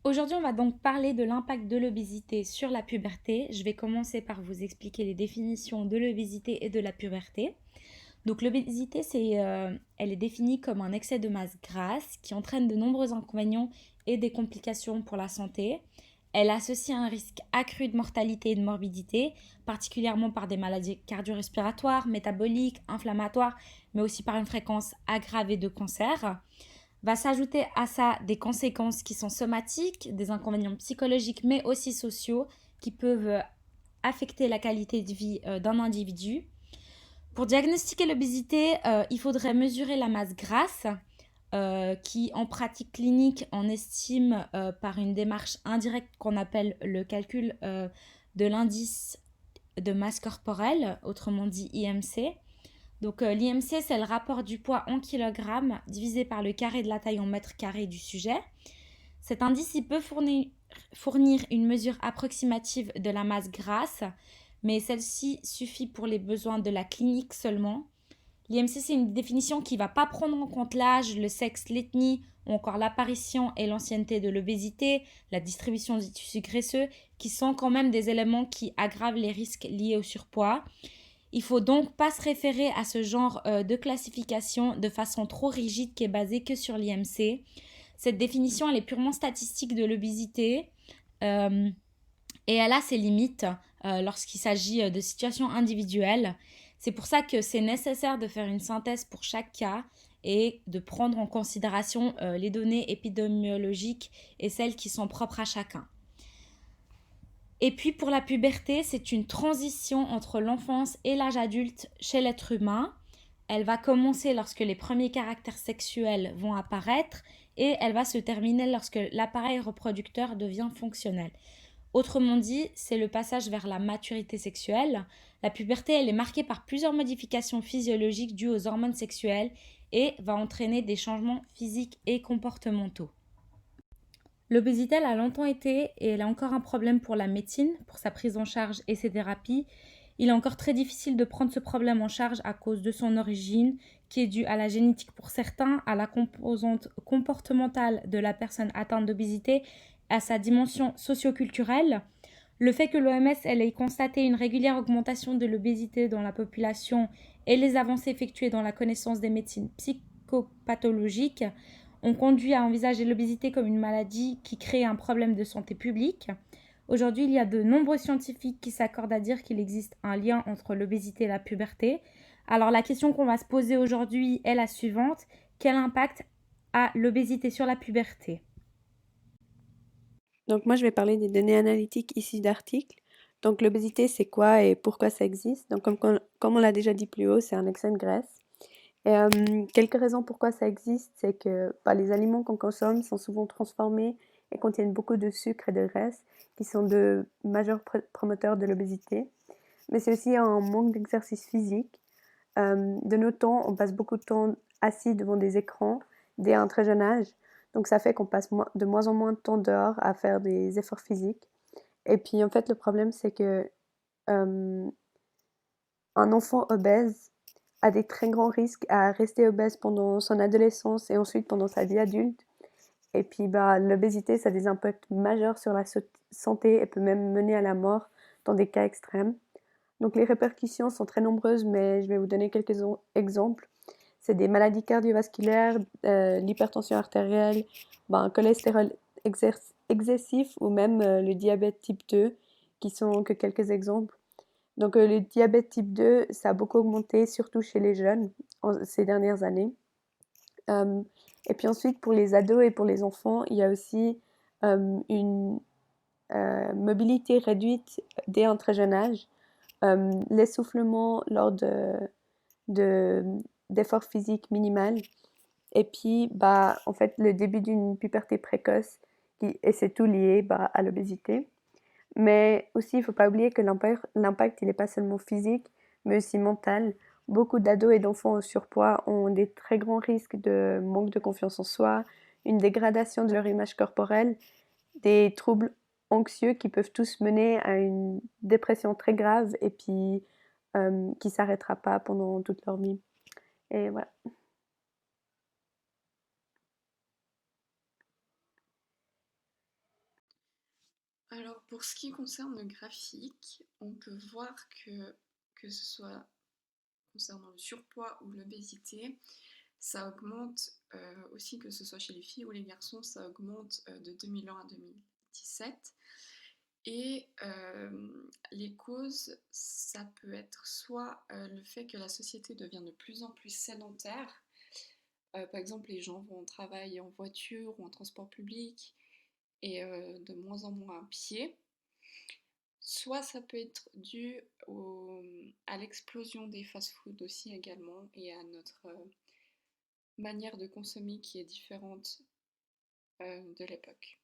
Aujourd'hui, on va donc parler de l'impact de l'obésité sur la puberté. Je vais commencer par vous expliquer les définitions de l'obésité et de la puberté. Donc l'obésité, elle est définie comme un excès de masse grasse qui entraîne de nombreux inconvénients et des complications pour la santé. Elle associe un risque accru de mortalité et de morbidité, particulièrement par des maladies cardio-respiratoires, métaboliques, inflammatoires, mais aussi par une fréquence aggravée de cancer. Va s'ajouter à ça des conséquences qui sont somatiques, des inconvénients psychologiques, mais aussi sociaux, qui peuvent affecter la qualité de vie d'un individu. Pour diagnostiquer l'obésité, il faudrait mesurer la masse grasse, qui en pratique clinique on estime par une démarche indirecte qu'on appelle le calcul de l'indice de masse corporelle, autrement dit IMC. Donc l'IMC, c'est le rapport du poids en kilogrammes divisé par le carré de la taille en mètres carrés du sujet. Cet indice, il peut fournir une mesure approximative de la masse grasse, mais celle-ci suffit pour les besoins de la clinique seulement. L'IMC, c'est une définition qui ne va pas prendre en compte l'âge, le sexe, l'ethnie, ou encore l'apparition et l'ancienneté de l'obésité, la distribution des tissus graisseux, qui sont quand même des éléments qui aggravent les risques liés au surpoids. Il faut donc pas se référer à ce genre de classification de façon trop rigide qui est basée que sur l'IMC. Cette définition, elle est purement statistique de l'obésité euh, et elle a ses limites lorsqu'il s'agit de situations individuelles. C'est pour ça que c'est nécessaire de faire une synthèse pour chaque cas et de prendre en considération les données épidémiologiques et celles qui sont propres à chacun. Et puis pour la puberté, c'est une transition entre l'enfance et l'âge adulte chez l'être humain. Elle va commencer lorsque les premiers caractères sexuels vont apparaître et elle va se terminer lorsque l'appareil reproducteur devient fonctionnel. Autrement dit, c'est le passage vers la maturité sexuelle. La puberté, elle est marquée par plusieurs modifications physiologiques dues aux hormones sexuelles et va entraîner des changements physiques et comportementaux. L'obésité, elle a longtemps été et elle est encore un problème pour la médecine, pour sa prise en charge et ses thérapies. Il est encore très difficile de prendre ce problème en charge à cause de son origine, qui est due à la génétique pour certains, à la composante comportementale de la personne atteinte d'obésité, à sa dimension socioculturelle. Le fait que l'OMS elle ait constaté une régulière augmentation de l'obésité dans la population et les avancées effectuées dans la connaissance des médecines psychopathologiques ont conduit à envisager l'obésité comme une maladie qui crée un problème de santé publique. Aujourd'hui, il y a de nombreux scientifiques qui s'accordent à dire qu'il existe un lien entre l'obésité et la puberté. Alors la question qu'on va se poser aujourd'hui est la suivante. Quel impact a l'obésité sur la puberté? Donc moi, je vais parler des données analytiques ici d'articles. Donc l'obésité, c'est quoi et pourquoi ça existe? Donc comme on l'a déjà dit plus haut, c'est un excès de graisse. Et quelques raisons pourquoi ça existe, c'est que bah, les aliments qu'on consomme sont souvent transformés et contiennent beaucoup de sucre et de graisse, qui sont de majeurs promoteurs de l'obésité. Mais c'est aussi un manque d'exercice physique. De nos temps, on passe beaucoup de temps assis devant des écrans dès un très jeune âge. Donc ça fait qu'on passe de moins en moins de temps dehors à faire des efforts physiques. Et puis en fait, le problème, c'est que euh, un enfant obèse a des très grands risques à rester obèse pendant son adolescence et ensuite pendant sa vie adulte. Et puis bah, l'obésité, ça a des impacts majeurs sur la santé et peut même mener à la mort dans des cas extrêmes. Donc les répercussions sont très nombreuses, mais je vais vous donner quelques exemples. C'est des maladies cardiovasculaires, l'hypertension artérielle, ben, un cholestérol excessif ou même le diabète type 2, qui sont que quelques exemples. Donc le diabète type 2, ça a beaucoup augmenté, surtout chez les jeunes, ces dernières années. Euh, et puis ensuite, pour les ados et pour les enfants, il y a aussi une mobilité réduite dès un très jeune âge, l'essoufflement lors de, d'efforts physiques minimales, et puis bah, en fait le début d'une puberté précoce, et c'est tout lié bah, à l'obésité. Mais aussi, il ne faut pas oublier que l'impact, il n'est pas seulement physique, mais aussi mental. Beaucoup d'ados et d'enfants au surpoids ont des très grands risques de manque de confiance en soi, une dégradation de leur image corporelle, des troubles anxieux qui peuvent tous mener à une dépression très grave et puis qui ne s'arrêtera pas pendant toute leur vie. Et voilà. Alors pour ce qui concerne le graphique, on peut voir que ce soit concernant le surpoids ou l'obésité, ça augmente aussi, que ce soit chez les filles ou les garçons, ça augmente de 2001 à 2017. Et les causes, ça peut être soit le fait que la société devient de plus en plus sédentaire. Par exemple, les gens vont travailler en voiture ou en transport public et de moins en moins à pied. Soit ça peut être dû à l'explosion des fast-foods aussi également et à notre manière de consommer qui est différente de l'époque.